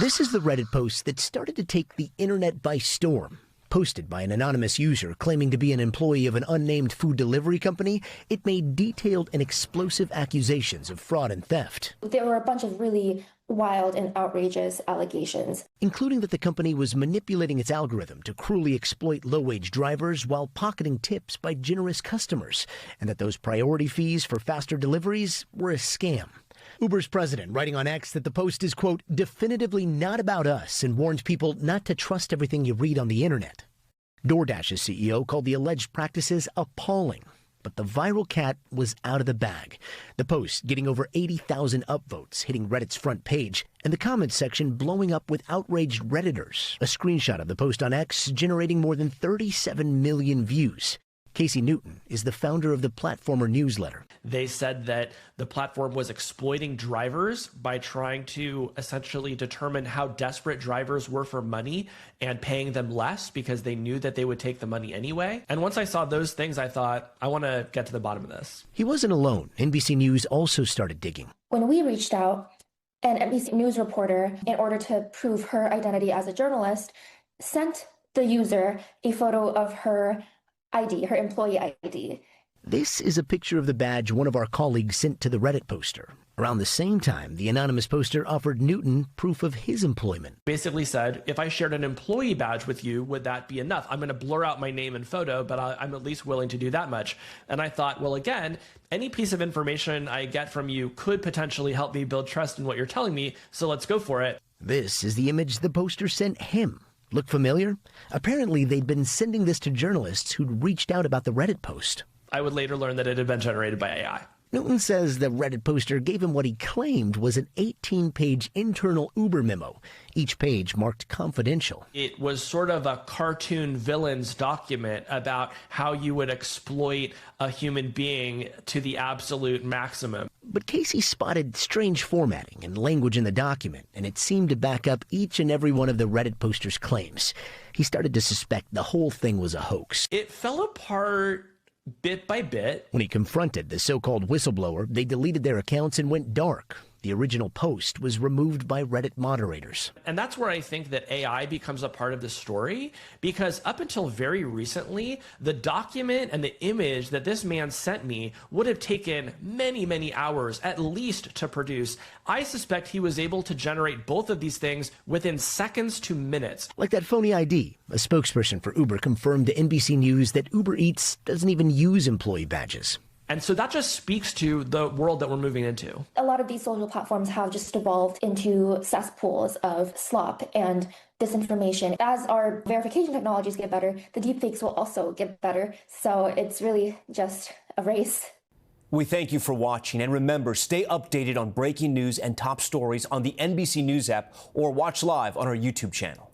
This is the Reddit post that started to take the internet by storm. Posted by an anonymous user claiming to be an employee of an unnamed food delivery company, it made detailed and explosive accusations of fraud and theft. There were a bunch of really wild and outrageous allegations, including that the company was manipulating its algorithm to cruelly exploit low-wage drivers while pocketing tips by generous customers, and that those priority fees for faster deliveries were a scam. Uber's president writing on X that the post is, quote, definitively not about us, and warns people not to trust everything you read on the internet. DoorDash's CEO called the alleged practices appalling, but the viral cat was out of the bag. The post getting over 80,000 upvotes, hitting Reddit's front page, and the comments section blowing up with outraged Redditors. A screenshot of the post on X generating more than 37 million views. Casey Newton is the founder of the Platformer newsletter. They said that the platform was exploiting drivers by trying to essentially determine how desperate drivers were for money and paying them less because they knew that they would take the money anyway. And once I saw those things, I thought, I want to get to the bottom of this. He wasn't alone. NBC News also started digging. When we reached out, an NBC News reporter, in order to prove her identity as a journalist, sent the user a photo of her ID, her employee ID. This is a picture of the badge one of our colleagues sent to the Reddit poster. Around the same time, the anonymous poster offered Newton proof of his employment. Basically said, if I shared an employee badge with you, would that be enough? I'm going to blur out my name and photo, but I'm at least willing to do that much. And I thought, well, again, any piece of information I get from you could potentially help me build trust in what you're telling me, so let's go for it. This is the image the poster sent him. Look familiar? Apparently, they'd been sending this to journalists who'd reached out about the Reddit post. I would later learn that it had been generated by AI. Newton says the Reddit poster gave him what he claimed was an 18-page internal Uber memo, each page marked confidential. It was sort of a cartoon villain's document about how you would exploit a human being to the absolute maximum. But Casey spotted strange formatting and language in the document, and it seemed to back up each and every one of the Reddit poster's claims. He started to suspect the whole thing was a hoax. It fell apart bit by bit. When he confronted the so-called whistleblower, they deleted their accounts and went dark. The original post was removed by Reddit moderators. And that's where I think that AI becomes a part of the story, because up until very recently, the document and the image that this man sent me would have taken many, many hours at least to produce. I suspect he was able to generate both of these things within seconds to minutes. Like that phony ID. A spokesperson for Uber confirmed to NBC News that Uber Eats doesn't even use employee badges. And so that just speaks to the world that we're moving into. A lot of these social platforms have just evolved into cesspools of slop and disinformation. As our verification technologies get better, the deepfakes will also get better. So it's really just a race. We thank you for watching, and remember, stay updated on breaking news and top stories on the NBC News app or watch live on our YouTube channel.